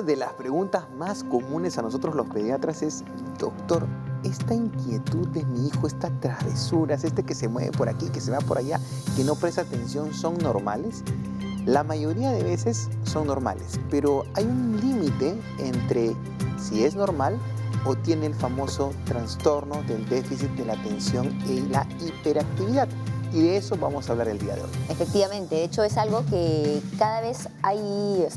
Una de las preguntas más comunes a nosotros los pediatras es, doctor, esta inquietud de mi hijo, estas travesuras, que se mueve por aquí, que se va por allá, que no presta atención, ¿son normales? La mayoría de veces son normales, pero hay un límite entre si es normal o tiene el famoso trastorno del déficit de la atención y la hiperactividad. Y de eso vamos a hablar el día de hoy. Efectivamente, de hecho es algo que cada vez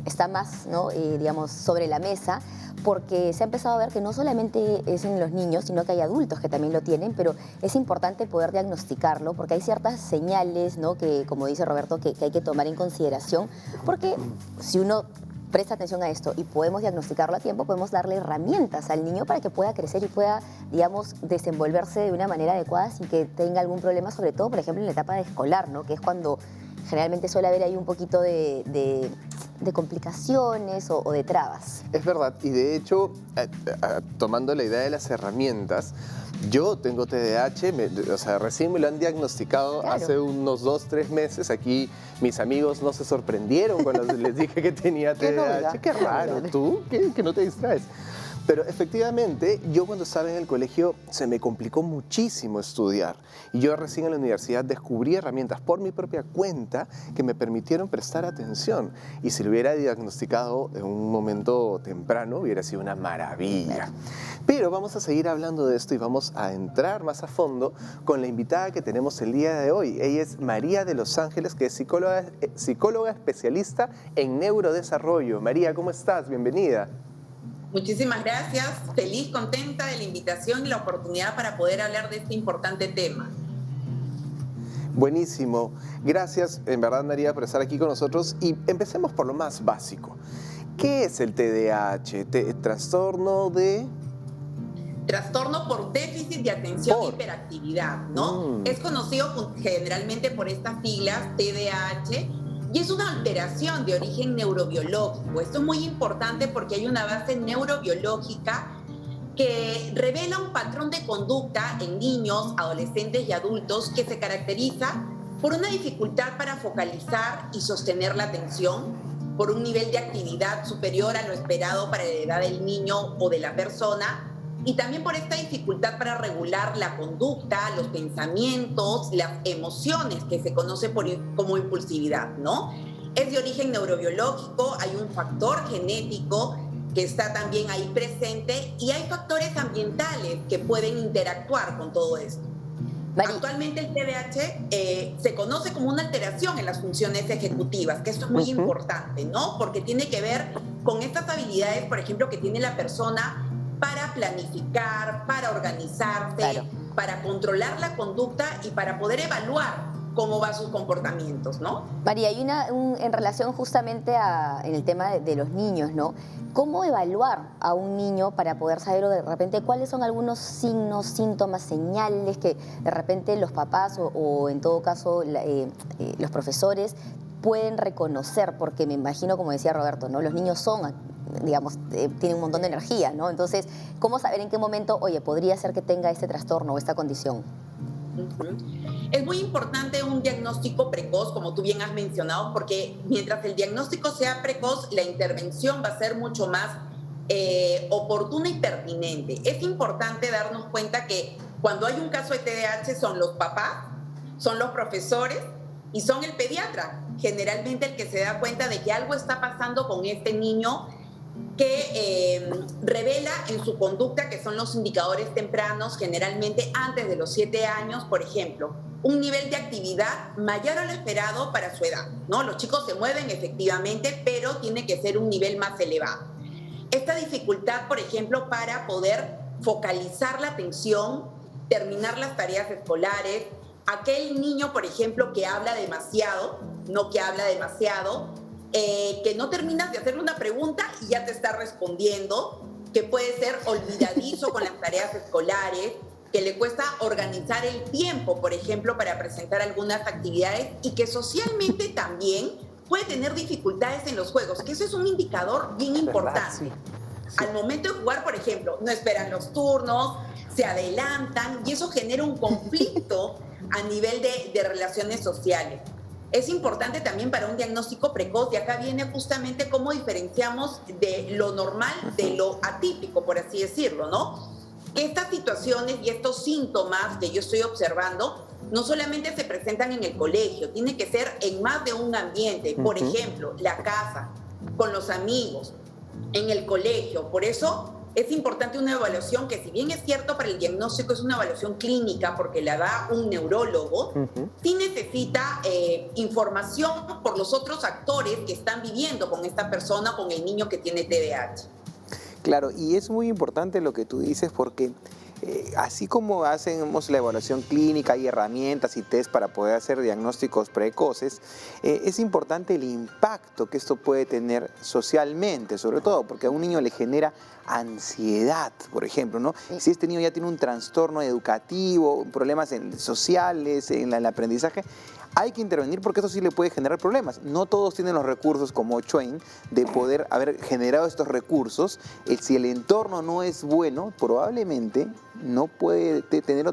está más, ¿no? Digamos, sobre la mesa, porque se ha empezado a ver que no solamente es en los niños, sino que hay adultos que también lo tienen, pero es importante poder diagnosticarlo porque hay ciertas señales, ¿no? Que, como dice Roberto, que hay que tomar en consideración, porque si uno presta atención a esto y podemos diagnosticarlo a tiempo, podemos darle herramientas al niño para que pueda crecer y pueda, digamos, desenvolverse de una manera adecuada sin que tenga algún problema, sobre todo, por ejemplo, en la etapa de escolar, ¿no? Que es cuando generalmente suele haber ahí un poquito de complicaciones o de trabas. Es verdad, y de hecho, tomando la idea de las herramientas, yo tengo TDAH, o sea, recién me lo han diagnosticado hace unos 2-3 meses. Aquí mis amigos no se sorprendieron cuando les dije que tenía TDAH. Qué raro, ¿tú? Que no te distraes. Pero efectivamente, yo cuando estaba en el colegio se me complicó muchísimo estudiar. Y yo recién en la universidad descubrí herramientas por mi propia cuenta que me permitieron prestar atención. Y si lo hubiera diagnosticado en un momento temprano, hubiera sido una maravilla. Pero vamos a seguir hablando de esto y vamos a entrar más a fondo con la invitada que tenemos el día de hoy. Ella es María de los Ángeles, que es psicóloga especialista en neurodesarrollo. María, ¿cómo estás? Bienvenida. Muchísimas gracias, feliz, contenta de la invitación y la oportunidad para poder hablar de este importante tema. Buenísimo, gracias en verdad María por estar aquí con nosotros y empecemos por lo más básico. ¿Qué es el TDAH? ¿Trastorno de...? Trastorno por déficit de atención e hiperactividad, ¿no? Es conocido generalmente por estas siglas TDAH. Y es una alteración de origen neurobiológico. Esto es muy importante porque hay una base neurobiológica que revela un patrón de conducta en niños, adolescentes y adultos que se caracteriza por una dificultad para focalizar y sostener la atención, por un nivel de actividad superior a lo esperado para la edad del niño o de la persona, y también por esta dificultad para regular la conducta, los pensamientos, las emociones, que se conoce como impulsividad, ¿no? Es de origen neurobiológico, hay un factor genético que está también ahí presente y hay factores ambientales que pueden interactuar con todo esto. Actualmente el TDAH se conoce como una alteración en las funciones ejecutivas, que esto es muy importante, ¿no? Porque tiene que ver con estas habilidades, por ejemplo, que tiene la persona para planificar, para organizarse, para controlar la conducta y para poder evaluar cómo van sus comportamientos, ¿no? María, hay en relación justamente en el tema de los niños, ¿no? ¿Cómo evaluar a un niño para poder saber de repente cuáles son algunos signos, síntomas, señales que de repente los papás o en todo caso los profesores pueden reconocer? Porque me imagino, como decía Roberto, ¿no? Los niños digamos, tienen un montón de energía, ¿no? Entonces, ¿cómo saber en qué momento, oye, podría ser que tenga este trastorno o esta condición? Es muy importante un diagnóstico precoz, como tú bien has mencionado, porque mientras el diagnóstico sea precoz, la intervención va a ser mucho más oportuna y pertinente. Es importante darnos cuenta que cuando hay un caso de TDAH son los papás, son los profesores y son el pediatra, generalmente el que se da cuenta de que algo está pasando con este niño que revela en su conducta, que son los indicadores tempranos, generalmente antes de los 7 años, por ejemplo, un nivel de actividad mayor a lo esperado para su edad, ¿no? Los chicos se mueven efectivamente, pero tiene que ser un nivel más elevado. Esta dificultad, por ejemplo, para poder focalizar la atención, terminar las tareas escolares, aquel niño, por ejemplo, que habla demasiado, que no terminas de hacerle una pregunta y ya te está respondiendo, que puede ser olvidadizo con las tareas escolares, que le cuesta organizar el tiempo, por ejemplo, para presentar algunas actividades y que socialmente también puede tener dificultades en los juegos, que eso es un indicador bien importante. Al momento de jugar, por ejemplo, no esperan los turnos, se adelantan y eso genera un conflicto a nivel de relaciones sociales. es importante también para un diagnóstico precoz, y acá viene justamente cómo diferenciamos de lo normal de lo atípico, por así decirlo, ¿no? Estas situaciones y estos síntomas que yo estoy observando no solamente se presentan en el colegio, tiene que ser en más de un ambiente, por ejemplo, la casa, con los amigos, en el colegio. Por eso es importante una evaluación que, si bien es cierto para el diagnóstico es una evaluación clínica porque la da un neurólogo, sí necesita información por los otros actores que están viviendo con esta persona, con el niño que tiene TDAH. Claro, y es muy importante lo que tú dices porque así como hacemos la evaluación clínica, hay herramientas y test para poder hacer diagnósticos precoces, es importante el impacto que esto puede tener socialmente, sobre todo porque a un niño le genera ansiedad, por ejemplo, ¿no? Si este niño ya tiene un trastorno educativo, problemas sociales, en el aprendizaje, hay que intervenir porque eso sí le puede generar problemas. No todos tienen los recursos como Chuen de poder haber generado estos recursos. Si el entorno no es bueno, probablemente no puede tener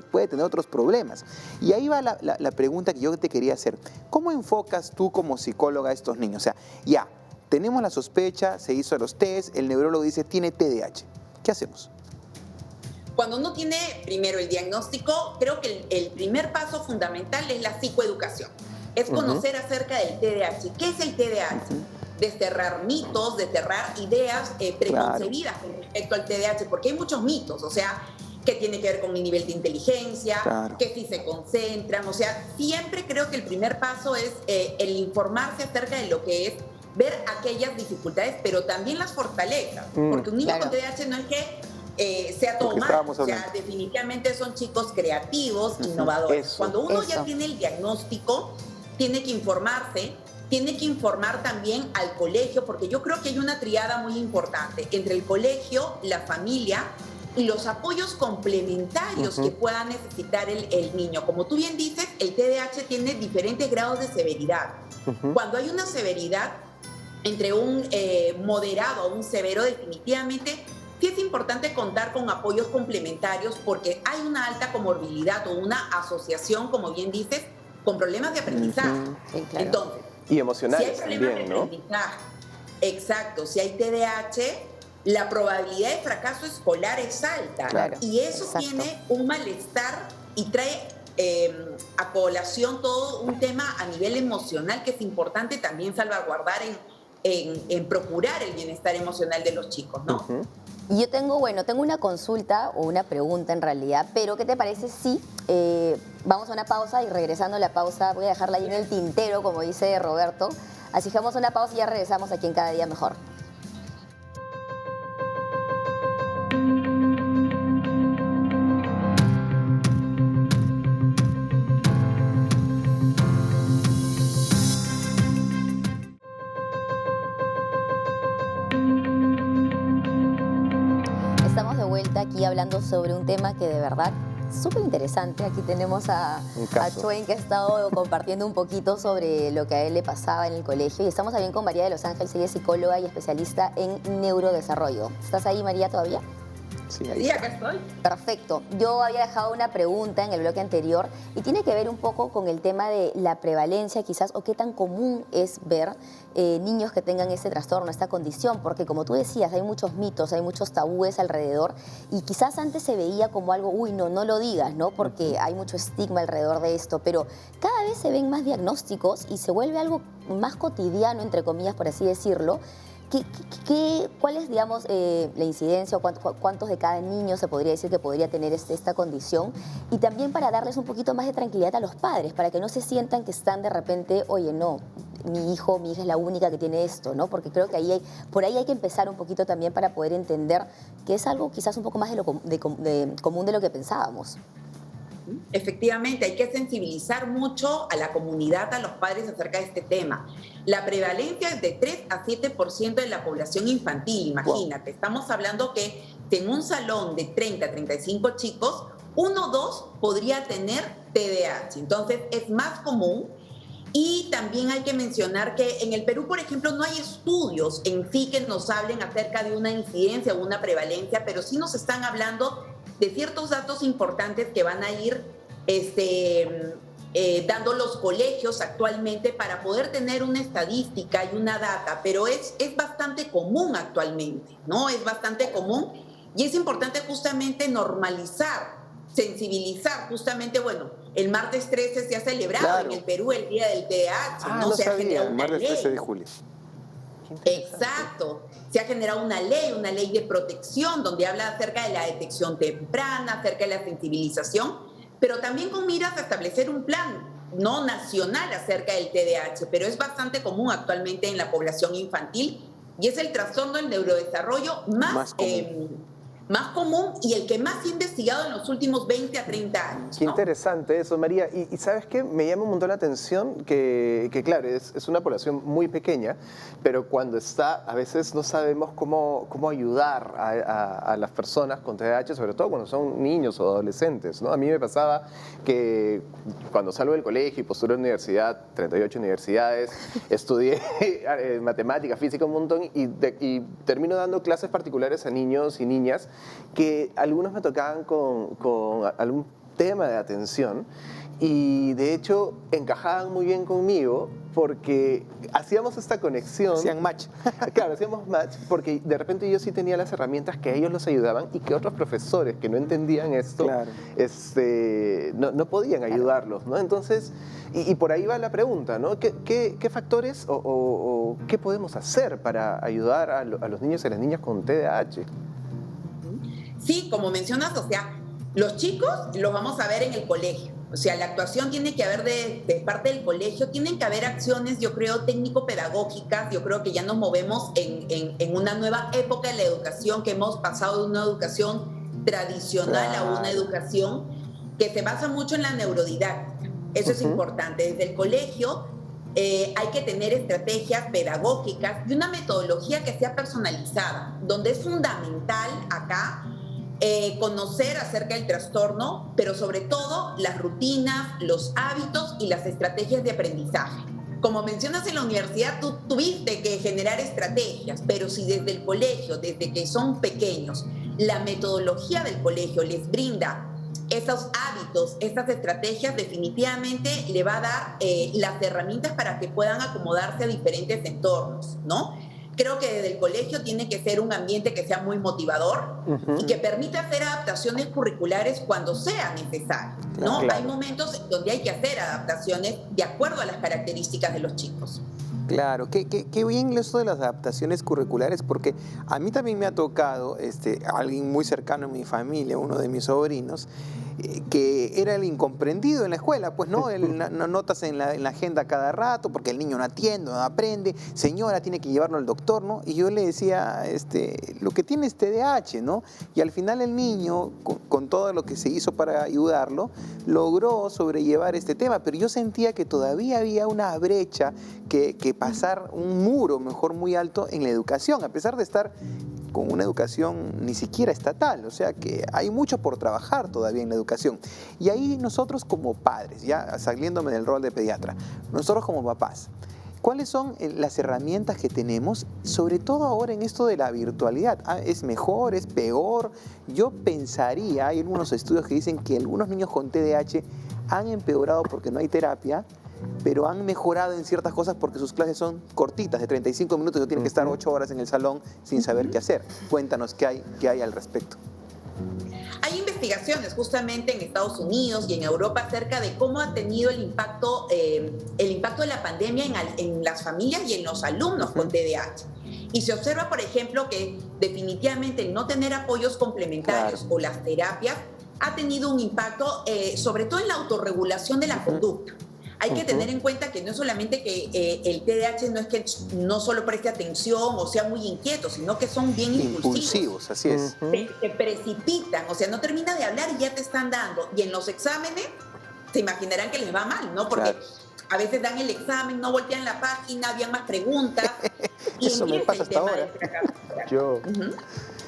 otros problemas. Y ahí va la pregunta que yo te quería hacer. ¿Cómo enfocas tú como psicóloga a estos niños? O sea, ya, tenemos la sospecha, se hizo los test, el neurólogo dice tiene TDAH. ¿Qué hacemos? Cuando uno tiene primero el diagnóstico, creo que el primer paso fundamental es la psicoeducación. Es conocer acerca del TDAH. ¿Qué es el TDAH? Desterrar mitos, desterrar ideas preconcebidas con respecto al TDAH, porque hay muchos mitos, o sea, que tiene que ver con el nivel de inteligencia, que si se concentran, o sea, siempre creo que el primer paso es el informarse acerca de lo que es, ver aquellas dificultades, pero también las fortalezas, porque un niño con TDAH no es que sea todo mal, o sea, definitivamente son chicos creativos, innovadores. Cuando uno ya tiene el diagnóstico, tiene que informarse, tiene que informar también al colegio, porque yo creo que hay una triada muy importante entre el colegio, la familia y los apoyos complementarios que pueda necesitar el niño. Como tú bien dices, el TDAH tiene diferentes grados de severidad. Cuando hay una severidad entre un moderado a un severo, definitivamente sí es importante contar con apoyos complementarios porque hay una alta comorbilidad o una asociación, como bien dices, con problemas de aprendizaje. Sí, claro. Entonces, y emocionales si hay problemas también, de aprendizaje, exacto, si hay TDAH, la probabilidad de fracaso escolar es alta. Claro, y eso tiene un malestar y trae a colación todo un tema a nivel emocional que es importante también salvaguardar en procurar el bienestar emocional de los chicos, ¿no? Y yo tengo una consulta o una pregunta en realidad, pero ¿qué te parece si vamos a una pausa y regresando a la pausa, voy a dejarla ahí en el tintero, como dice Roberto, así que vamos a una pausa y ya regresamos aquí en Cada Día Mejor. Estamos de vuelta aquí hablando sobre un tema que de verdad es súper interesante. Aquí tenemos a Chuen, que ha estado compartiendo un poquito sobre lo que a él le pasaba en el colegio. Y estamos también con María de Los Ángeles, ella es psicóloga y especialista en neurodesarrollo. ¿Estás ahí, María, todavía? Sí, ahí sí, acá estoy. Perfecto. Yo había dejado una pregunta en el bloque anterior y tiene que ver un poco con el tema de la prevalencia quizás o qué tan común es ver niños que tengan este trastorno, esta condición, porque como tú decías, hay muchos mitos, hay muchos tabúes alrededor y quizás antes se veía como algo, uy, no lo digas, ¿no? Porque hay mucho estigma alrededor de esto, pero cada vez se ven más diagnósticos y se vuelve algo más cotidiano, entre comillas, por así decirlo. ¿Cuál es, digamos, la incidencia o cuántos de cada niño se podría decir que podría tener esta condición? Y también para darles un poquito más de tranquilidad a los padres, para que no se sientan que están de repente, oye, no, mi hija es la única que tiene esto, ¿no? Porque creo que por ahí hay que empezar un poquito también para poder entender que es algo quizás un poco más común de lo que pensábamos. Efectivamente, hay que sensibilizar mucho a la comunidad, a los padres acerca de este tema. La prevalencia es de 3 a 7% de la población infantil, imagínate. Wow. Estamos hablando que en un salón de 30 a 35 chicos, 1 o 2 podría tener TDAH. Entonces, es más común. Y también hay que mencionar que en el Perú, por ejemplo, no hay estudios en sí que nos hablen acerca de una incidencia o una prevalencia, pero sí nos están hablando de ciertos datos importantes que van a ir dando los colegios actualmente para poder tener una estadística y una data, pero es bastante común actualmente, ¿no? Es bastante común y es importante justamente normalizar, sensibilizar, justamente, bueno, el martes 13 se ha celebrado en el Perú el Día del TDAH, ¿no? Se ha generado el una martes ley. 13 de julio. Exacto. Se ha generado una ley de protección donde habla acerca de la detección temprana, acerca de la sensibilización, pero también con miras a establecer un plan no nacional acerca del TDAH, pero es bastante común actualmente en la población infantil y es el trastorno del neurodesarrollo más común y el que más se ha investigado en los últimos 20 a 30 años. Qué ¿no? interesante eso, María. Y ¿sabes qué? Me llama un montón la atención que claro, es una población muy pequeña, pero cuando está, a veces no sabemos cómo ayudar a las personas con TDAH, sobre todo cuando son niños o adolescentes, ¿no? A mí me pasaba que cuando salgo del colegio y postulé a la universidad, 38 universidades, estudié matemática, física, un montón, y termino dando clases particulares a niños y niñas que algunos me tocaban con algún tema de atención y de hecho encajaban muy bien conmigo porque hacíamos esta conexión. Hacían match. Claro, hacíamos match porque de repente yo sí tenía las herramientas que a ellos los ayudaban y que otros profesores que no entendían esto no podían ayudarlos, ¿no? Entonces, y por ahí va la pregunta, ¿no? ¿Qué factores o qué podemos hacer para ayudar a los niños y a las niñas con TDAH? Sí, como mencionas, o sea, los chicos los vamos a ver en el colegio. O sea, la actuación tiene que haber de parte del colegio, tienen que haber acciones, yo creo, técnico-pedagógicas. Yo creo que ya nos movemos en una nueva época de la educación, que hemos pasado de una educación tradicional a una educación que se basa mucho en la neurodidáctica. Eso es importante. Desde el colegio hay que tener estrategias pedagógicas y una metodología que sea personalizada, donde es fundamental acá conocer acerca del trastorno, pero sobre todo las rutinas, los hábitos y las estrategias de aprendizaje. Como mencionas, en la universidad tú tuviste que generar estrategias, pero si desde el colegio, desde que son pequeños, la metodología del colegio les brinda esos hábitos, estas estrategias, definitivamente le va a dar las herramientas para que puedan acomodarse a diferentes entornos, ¿no? Creo que desde el colegio tiene que ser un ambiente que sea muy motivador y que permita hacer adaptaciones curriculares cuando sea necesario, ¿no? Claro. Hay momentos donde hay que hacer adaptaciones de acuerdo a las características de los chicos. Claro, qué bien eso de las adaptaciones curriculares, porque a mí también me ha tocado alguien muy cercano en mi familia, uno de mis sobrinos, que era el incomprendido en la escuela, pues no, notas en la agenda cada rato, porque el niño no atiende, no aprende, señora, tiene que llevarlo al doctor, ¿no? Y yo le decía, lo que tiene es TDAH, ¿no? Y al final el niño, con todo lo que se hizo para ayudarlo, logró sobrellevar este tema, pero yo sentía que todavía había una brecha que pasar un muro, mejor muy alto, en la educación, a pesar de estar con una educación ni siquiera estatal, o sea que hay mucho por trabajar todavía en la educación. Y ahí nosotros como padres, ya saliéndome del rol de pediatra, nosotros como papás, ¿cuáles son las herramientas que tenemos, sobre todo ahora en esto de la virtualidad? ¿Es mejor, es peor? Yo pensaría, hay algunos estudios que dicen que algunos niños con TDAH han empeorado porque no hay terapia, pero han mejorado en ciertas cosas porque sus clases son cortitas, de 35 minutos, y tienen que estar 8 horas en el salón sin saber qué hacer. Cuéntanos qué hay al respecto. Hay investigaciones justamente en Estados Unidos y en Europa acerca de cómo ha tenido el impacto de la pandemia en las familias y en los alumnos con TDAH. Y se observa, por ejemplo, que definitivamente el no tener apoyos complementarios o las terapias ha tenido un impacto sobre todo en la autorregulación de la conducta. Hay que tener en cuenta que no es solamente que el TDAH no es que no solo preste atención o sea muy inquieto, sino que son bien impulsivos. Así es. Se precipitan, o sea, no termina de hablar y ya te están dando. Y en los exámenes se imaginarán que les va mal, ¿no? Porque a veces dan el examen, no voltean la página, habían más preguntas. Y eso me pasa hasta ahora.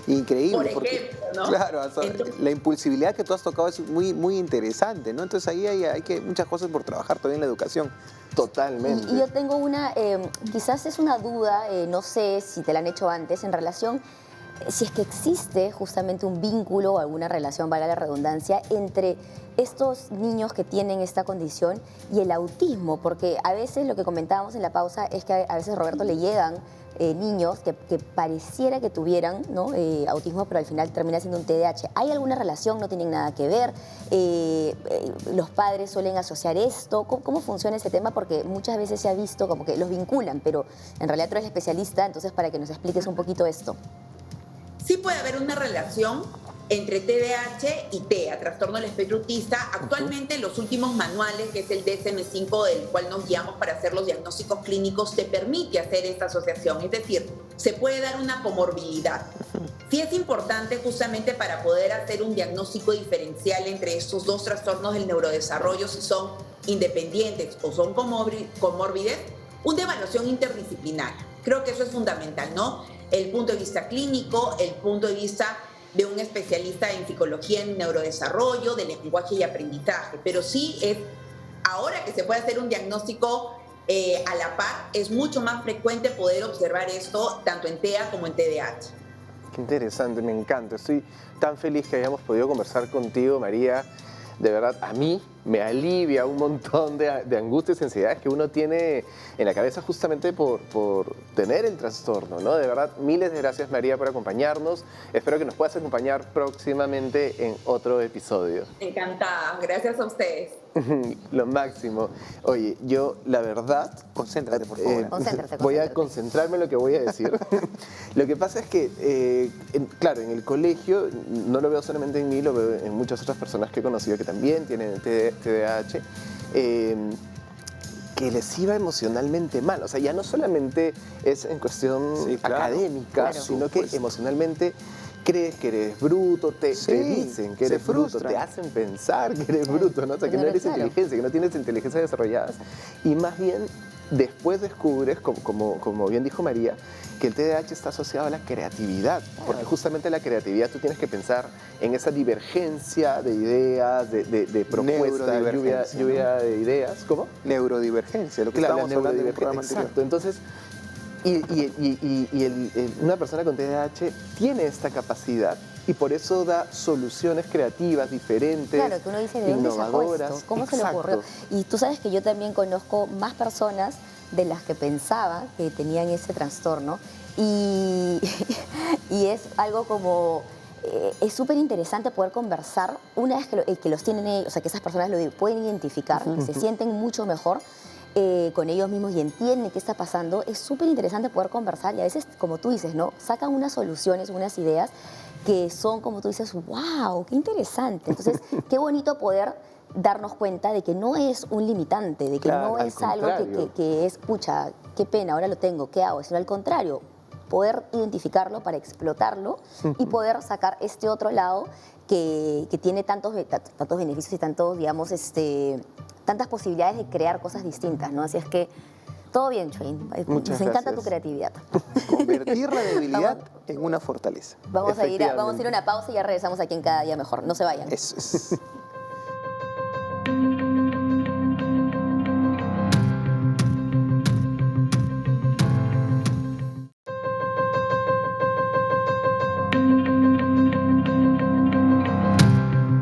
Increíble. Por ejemplo, ¿no? Claro, entonces, la impulsividad que tú has tocado es muy, muy interesante, ¿no? Entonces ahí hay muchas cosas por trabajar todavía en la educación. Totalmente. Y yo tengo una, quizás es una duda, no sé si te la han hecho antes, en relación si es que existe justamente un vínculo o alguna relación, valga la redundancia, entre estos niños que tienen esta condición y el autismo, porque a veces lo que comentábamos en la pausa es que a veces a Roberto le llegan niños que pareciera que tuvieran, ¿no? Autismo, pero al final termina siendo un TDAH. ¿Hay alguna relación? ¿No tienen nada que ver? ¿Los padres suelen asociar esto? ¿Cómo funciona ese tema? Porque muchas veces se ha visto como que los vinculan, pero en realidad tú eres especialista, entonces para que nos expliques un poquito esto. Sí puede haber una relación entre TDAH y TEA, trastorno del espectro autista. Actualmente los últimos manuales, que es el DSM-5, del cual nos guiamos para hacer los diagnósticos clínicos, te permite hacer esta asociación, es decir, se puede dar una comorbilidad. Sí es importante justamente para poder hacer un diagnóstico diferencial entre estos dos trastornos del neurodesarrollo, si son independientes o son comórbides, una evaluación interdisciplinaria. Creo que eso es fundamental, ¿no? El punto de vista clínico, el punto de vista de un especialista en psicología, en neurodesarrollo, de lenguaje y aprendizaje. Pero sí es, ahora que se puede hacer un diagnóstico a la par, es mucho más frecuente poder observar esto tanto en TEA como en TDAH. Qué interesante, me encanta. Estoy tan feliz que hayamos podido conversar contigo, María. De verdad, a mí me alivia un montón de angustias y ansiedades que uno tiene en la cabeza justamente por tener el trastorno, ¿no? De verdad, miles de gracias, María, por acompañarnos. Espero que nos puedas acompañar próximamente en otro episodio. Encantada, gracias a ustedes. Lo máximo. Oye, yo la verdad... Concéntrate, por favor. Concéntrate. Voy a concentrarme en lo que voy a decir. Lo que pasa es que, claro, en el colegio, no lo veo solamente en mí, lo veo en muchas otras personas que he conocido que también tienen TDAH, que les iba emocionalmente mal. O sea, ya no solamente es en cuestión académica, sino que emocionalmente crees que eres bruto, te dicen que eres bruto, te hacen pensar que eres bruto, ¿no? O sea, que no eres inteligencia, que no tienes inteligencia desarrolladas. Y más bien, después descubres, como bien dijo María, que el TDAH está asociado a la creatividad, porque justamente la creatividad tú tienes que pensar en esa divergencia de ideas, de propuestas, lluvia de ideas. ¿Cómo? Neurodivergencia, lo que estábamos hablando en el programa anterior. Exacto, entonces... una persona con TDAH tiene esta capacidad y por eso da soluciones creativas, diferentes, claro, que uno dice, ¿de dónde sacó esto? ¿Cómo se le ocurrió? Y tú sabes que yo también conozco más personas de las que pensaba que tenían ese trastorno y es algo como... es súper interesante poder conversar una vez que los tienen ellos, o sea, que esas personas lo pueden identificar, que se sienten mucho mejor con ellos mismos y entienden qué está pasando. Es súper interesante poder conversar y a veces, como tú dices, ¿no? Sacan unas soluciones, unas ideas que son, como tú dices, ¡wow! ¡Qué interesante! Entonces, qué bonito poder darnos cuenta de que no es un limitante, de que no es algo que es, pucha, qué pena, ahora lo tengo, ¿qué hago? Sino al contrario, poder identificarlo para explotarlo y poder sacar este otro lado que tiene tantos beneficios y tantos, digamos, tantas posibilidades de crear cosas distintas, ¿no? Así es que todo bien, Chuyin. Nos encanta tu creatividad. Convertir la debilidad en una fortaleza. Vamos a ir a una pausa y ya regresamos aquí en Cada Día Mejor. No se vayan. Eso es.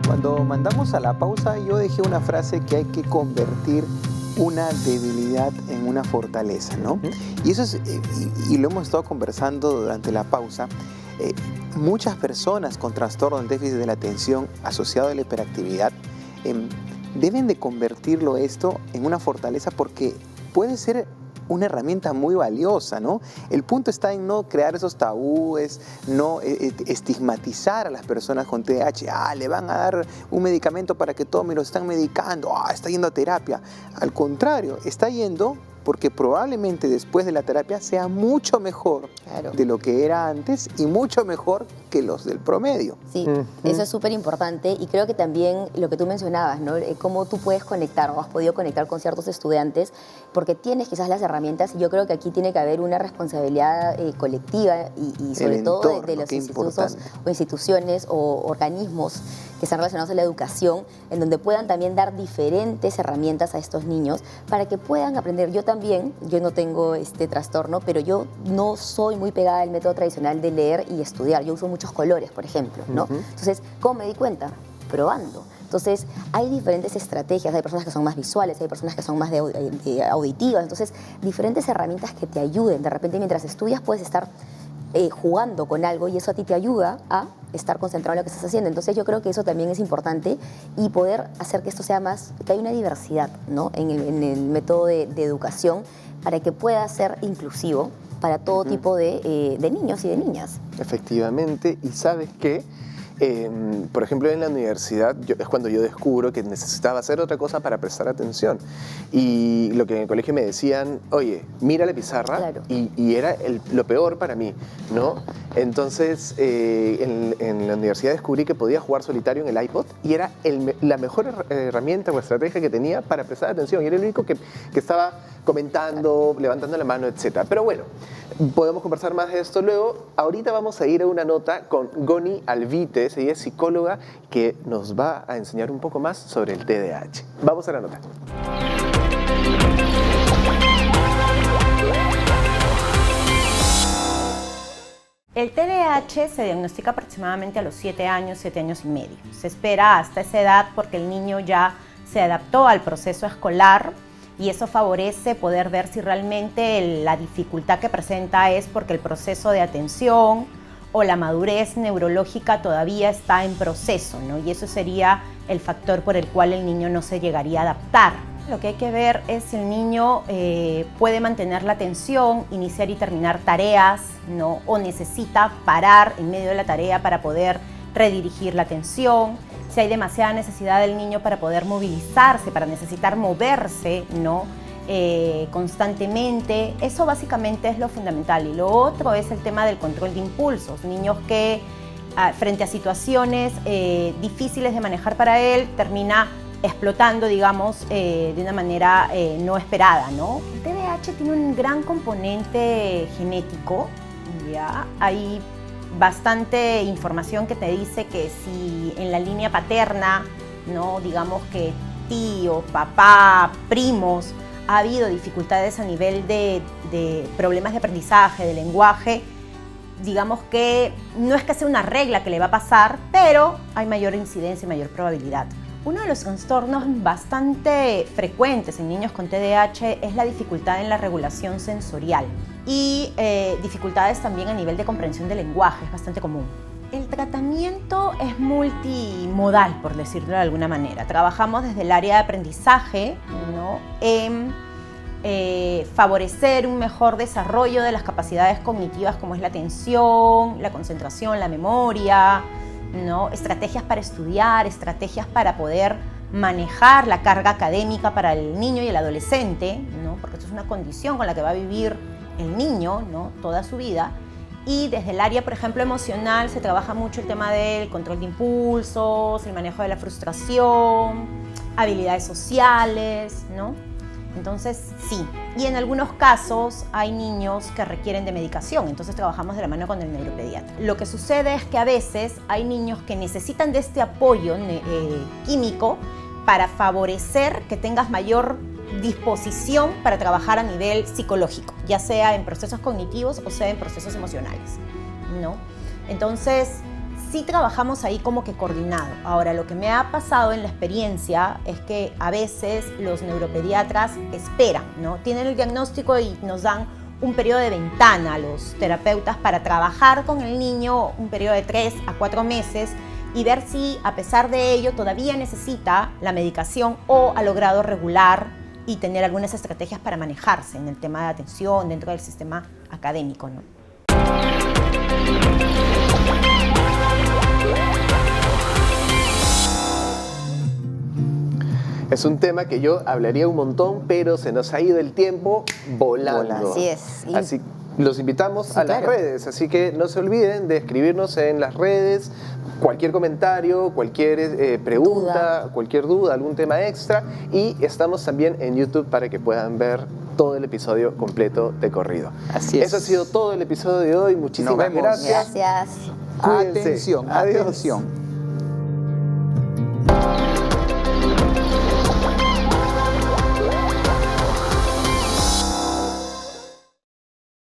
Cuando mandamos a la pausa, yo dejé una frase que hay que convertir una debilidad en una fortaleza, ¿no? Y eso es, y lo hemos estado conversando durante la pausa, muchas personas con trastorno del déficit de la atención asociado a la hiperactividad deben de convertirlo esto en una fortaleza porque puede ser una herramienta muy valiosa, ¿no? El punto está en no crear esos tabúes, no estigmatizar a las personas con TDAH. Le van a dar un medicamento para que tome, lo están medicando, está yendo a terapia. Al contrario, está yendo porque probablemente después de la terapia sea mucho mejor de lo que era antes y mucho mejor que los del promedio. Sí, eso es súper importante y creo que también lo que tú mencionabas, ¿no? Cómo tú puedes conectar o has podido conectar con ciertos estudiantes porque tienes quizás las herramientas y yo creo que aquí tiene que haber una responsabilidad colectiva y sobre todo de los institutos o instituciones o organismos que están relacionados a la educación, en donde puedan también dar diferentes herramientas a estos niños para que puedan aprender. Yo también, yo no tengo este trastorno, pero yo no soy muy pegada al método tradicional de leer y estudiar. Yo uso muchos colores, por ejemplo, ¿no? Entonces, ¿cómo me di cuenta? Probando. Entonces, hay diferentes estrategias, hay personas que son más visuales, hay personas que son más de auditivas, entonces, diferentes herramientas que te ayuden. De repente, mientras estudias, puedes estar jugando con algo y eso a ti te ayuda a estar concentrado en lo que estás haciendo. Entonces yo creo que eso también es importante y poder hacer que esto sea más, que haya una diversidad, ¿no? en el método de educación para que pueda ser inclusivo para todo tipo de niños y de niñas. Efectivamente, y ¿sabes qué? Por ejemplo, en la universidad es cuando yo descubro que necesitaba hacer otra cosa para prestar atención. Y lo que en el colegio me decían, oye, mira la pizarra, claro. y era lo peor para mí, ¿no? Entonces, en la universidad descubrí que podía jugar solitario en el iPod y era la mejor herramienta o estrategia que tenía para prestar atención. Y era el único que estaba comentando, levantando la mano, etc. Pero bueno, podemos conversar más de esto luego. Ahorita vamos a ir a una nota con Goni Alvites, ella es psicóloga que nos va a enseñar un poco más sobre el TDAH. Vamos a la nota. El TDAH se diagnostica aproximadamente a los 7 años, 7 años y medio. Se espera hasta esa edad porque el niño ya se adaptó al proceso escolar y eso favorece poder ver si realmente la dificultad que presenta es porque el proceso de atención o la madurez neurológica todavía está en proceso, ¿no? Y eso sería el factor por el cual el niño no se llegaría a adaptar. Lo que hay que ver es si el niño puede mantener la atención, iniciar y terminar tareas, ¿no? O necesita parar en medio de la tarea para poder redirigir la atención. Si hay demasiada necesidad del niño para poder movilizarse, para necesitar moverse, ¿no? Constantemente. Eso básicamente es lo fundamental. Y lo otro es el tema del control de impulsos. Niños que frente a situaciones difíciles de manejar para él, termina explotando, digamos, de una manera no esperada, ¿no? El TDAH tiene un gran componente genético, ¿ya? Hay bastante información que te dice que si en la línea paterna, ¿no? Digamos que tío, papá, primos, ha habido dificultades a nivel de problemas de aprendizaje, de lenguaje, digamos que no es que sea una regla que le va a pasar, pero hay mayor incidencia y mayor probabilidad. Uno de los trastornos bastante frecuentes en niños con TDAH es la dificultad en la regulación sensorial y dificultades también a nivel de comprensión del lenguaje, es bastante común. El tratamiento es multimodal, por decirlo de alguna manera. Trabajamos desde el área de aprendizaje, ¿no? En favorecer un mejor desarrollo de las capacidades cognitivas como es la atención, la concentración, la memoria, ¿no? Estrategias para estudiar, estrategias para poder manejar la carga académica para el niño y el adolescente, ¿no? Porque esto es una condición con la que va a vivir el niño, ¿no? Toda su vida. Y desde el área, por ejemplo, emocional, se trabaja mucho el tema del control de impulsos, el manejo de la frustración, habilidades sociales, ¿no? Entonces, sí. Y en algunos casos hay niños que requieren de medicación, entonces trabajamos de la mano con el neuropediatra. Lo que sucede es que a veces hay niños que necesitan de este apoyo químico para favorecer que tengas mayor disposición para trabajar a nivel psicológico, ya sea en procesos cognitivos o sea en procesos emocionales, ¿no? Entonces, sí trabajamos ahí como que coordinado. Ahora, lo que me ha pasado en la experiencia es que a veces los neuropediatras esperan, ¿no? Tienen el diagnóstico y nos dan un periodo de ventana a los terapeutas para trabajar con el niño un periodo de 3 a 4 meses y ver si a pesar de ello todavía necesita la medicación o ha logrado regular y tener algunas estrategias para manejarse en el tema de atención dentro del sistema académico, ¿no? Es un tema que yo hablaría un montón, pero se nos ha ido el tiempo volando. Así es. los invitamos Sí, a las claro. redes, así que no se olviden de escribirnos en las redes, cualquier comentario, cualquier pregunta, cualquier duda, algún tema extra, y estamos también en YouTube para que puedan ver todo el episodio completo de corrido. Así es. Eso ha sido todo el episodio de hoy. Muchísimas Nos vemos. gracias. Gracias. Cuídense. Atención, Adiós. atención.